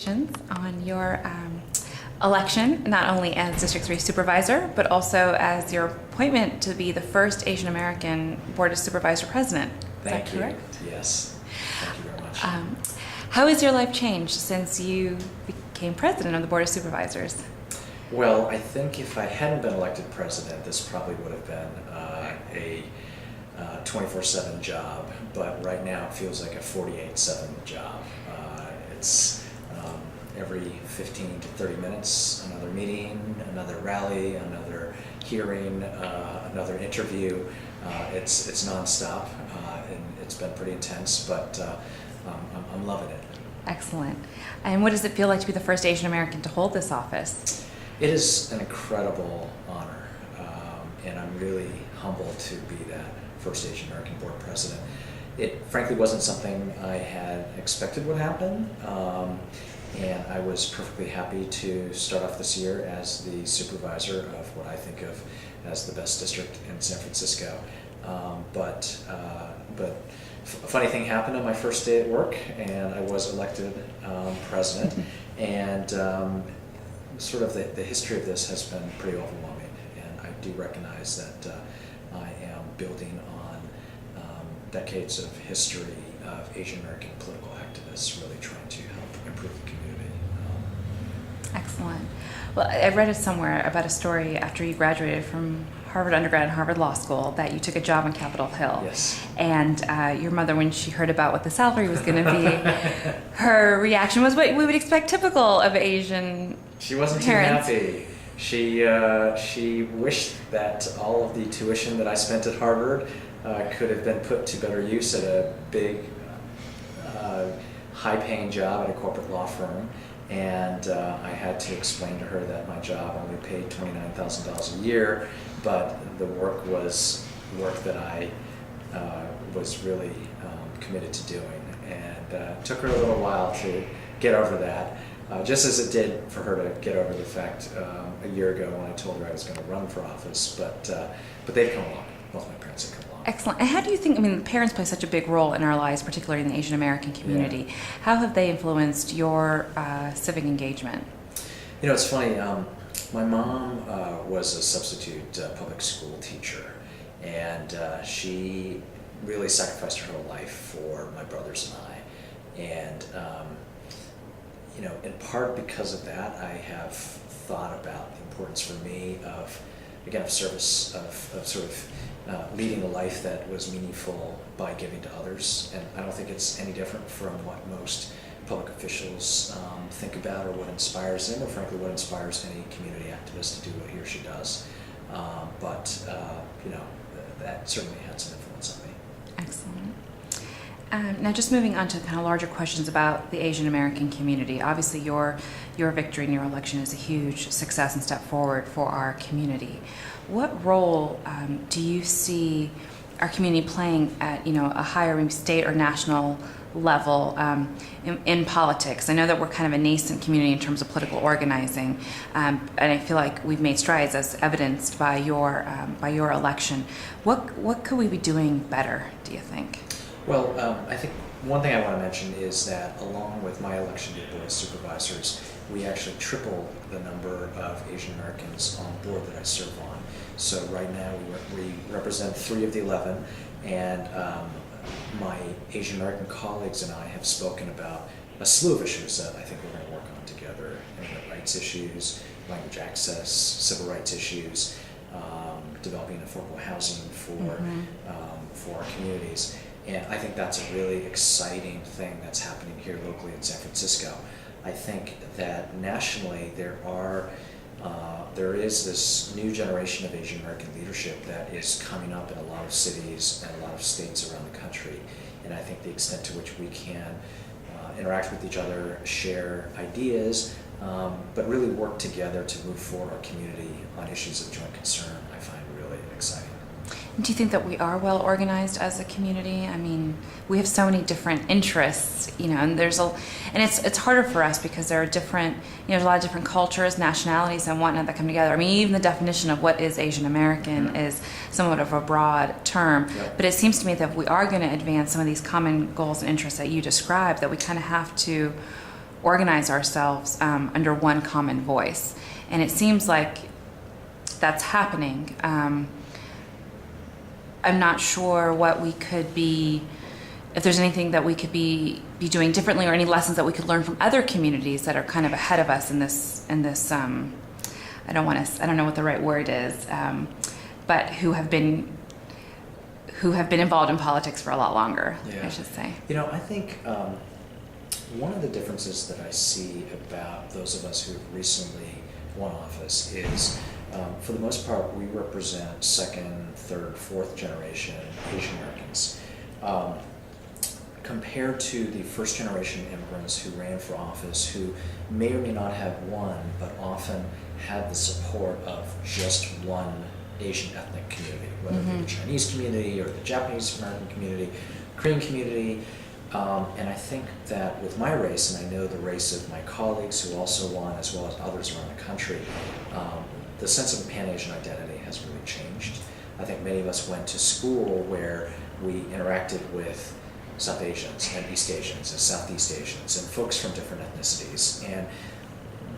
On your election, not only as District 3 Supervisor, but also as your appointment to be the first Asian American Board of Supervisor President. Is that correct? Yes. Thank you very much. How has your life changed since you became President of the Board of Supervisors? Well, I think if I hadn't been elected President, this probably would have been a 24/7 job, but right now it feels like a 48/7 job. It's every 15 to 30 minutes, another meeting, another rally, another hearing, another interview. It's nonstop, and it's been pretty intense, but I'm loving it. Excellent. And what does it feel like to be the first Asian American to hold this office? It is an incredible honor, and I'm really humbled to be that first Asian American Board President. It frankly wasn't something I had expected would happen. And I was perfectly happy to start off this year as the supervisor of what I think of as the best district in San Francisco. But a funny thing happened on my first day at work, and I was elected president. And sort of the history of this has been pretty overwhelming, and I do recognize that I am building on decades of history of Asian American political activists really trying to help improve the community. Excellent. Well, I read it somewhere about a story after you graduated from Harvard undergrad and Harvard Law School that you took a job on Capitol Hill. Yes. And your mother, when she heard about what the salary was going to be, her reaction was what we would expect typical of Asian She wasn't parents. too happy. She wished that all of the tuition that I spent at Harvard could have been put to better use at a big, high-paying job at a corporate law firm. And I had to explain to her that my job only paid $29,000 a year, but the work was work that I was really committed to doing. And it took her a little while to get over that, just as it did for her to get over the fact a year ago when I told her I was going to run for office. But they've come along. Both my parents have come along. Excellent. And how do you think, parents play such a big role in our lives, particularly in the Asian American community. Yeah. How have they influenced your civic engagement? You know, it's funny. My mom was a substitute public school teacher, and she really sacrificed her whole life for my brothers and I. And, in part because of that, I have thought about the importance for me of service, of sort of leading a life that was meaningful by giving to others. And I don't think it's any different from what most public officials think about or what inspires them, or frankly what inspires any community activist to do what he or she does. That certainly had some influence on me. Excellent. Now, just moving on to kind of larger questions about the Asian American community. Obviously, your victory in your election is a huge success and step forward for our community. What role do you see our community playing at a higher maybe state or national level in politics? I know that we're kind of a nascent community in terms of political organizing, and I feel like we've made strides as evidenced by your election. What could we be doing better, do you think? Well, I think one thing I want to mention is that along with my election to the Board of Supervisors, we actually tripled the number of Asian Americans on the board that I serve on. So right now we represent 3 of the 11, and my Asian American colleagues and I have spoken about a slew of issues that I think we're going to work on together: immigrant rights issues, language access, civil rights issues, developing affordable housing for our communities. And I think that's a really exciting thing that's happening here locally in San Francisco. I think that nationally there is this new generation of Asian American leadership that is coming up in a lot of cities and a lot of states around the country. And I think the extent to which we can interact with each other, share ideas, but really work together to move forward our community on issues of joint concern, I find really exciting. Do you think that we are well organized as a community? We have so many different interests, and it's harder for us because there are different, there's a lot of different cultures, nationalities, and whatnot that come together. Even the definition of what is Asian American is somewhat of a broad term, but it seems to me that if we are going to advance some of these common goals and interests that you described, that we kind of have to organize ourselves under one common voice. And it seems like that's happening. I'm not sure what we could be, if there's anything that we could be doing differently, or any lessons that we could learn from other communities that are kind of ahead of us in this I don't know what the right word is, but who have been involved in politics for a lot longer, Yeah. I should say. I think one of the differences that I see about those of us who have recently won office is, for the most part, we represent second, third, fourth generation Asian Americans. Compared to the first generation immigrants who ran for office, who may or may not have won, but often had the support of just one Asian ethnic community, whether it be the Chinese community or the Japanese American community, Korean community. And I think that with my race, and I know the race of my colleagues who also won, as well as others around the country, the sense of a Pan-Asian identity has really changed. I think many of us went to school where we interacted with South Asians and East Asians and Southeast Asians and folks from different ethnicities. And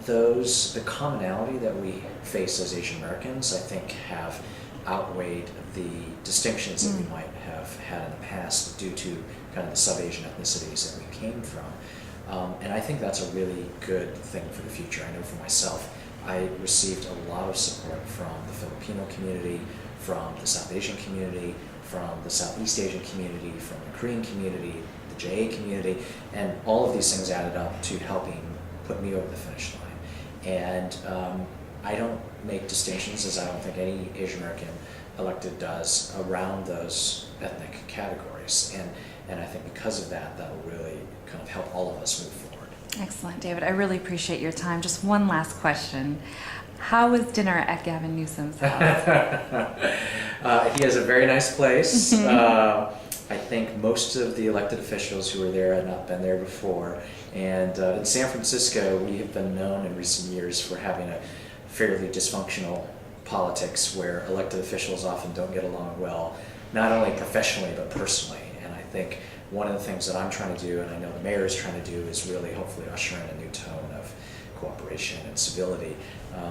the commonality that we face as Asian Americans, I think, have outweighed the distinctions that we might have had in the past due to kind of the sub-Asian ethnicities that we came from. And I think that's a really good thing for the future. I know for myself, I received a lot of support from the Filipino community, from the South Asian community, from the Southeast Asian community, from the Korean community, the JA community, and all of these things added up to helping put me over the finish line. And I don't make distinctions, as I don't think any Asian American elected does, around those ethnic categories. And I think because of that, that will really kind of help all of us move forward. Excellent, David. I really appreciate your time. Just one last question. How was dinner at Gavin Newsom's house? He has a very nice place. I think most of the elected officials who were there had not been there before. And in San Francisco, we have been known in recent years for having a fairly dysfunctional politics where elected officials often don't get along well, not only professionally but personally. And I think one of the things that I'm trying to do, and I know the mayor is trying to do, is really hopefully usher in a new tone of cooperation and civility,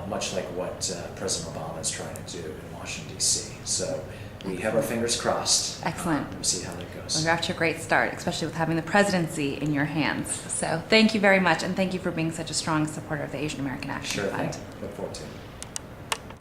much like what President Obama is trying to do in Washington, D.C. So we have our fingers crossed. Excellent. We'll see how that goes. Well, you're off to a great start, especially with having the presidency in your hands. So thank you very much, and thank you for being such a strong supporter of the Asian American Action Sure Fund. thing. Look forward to it.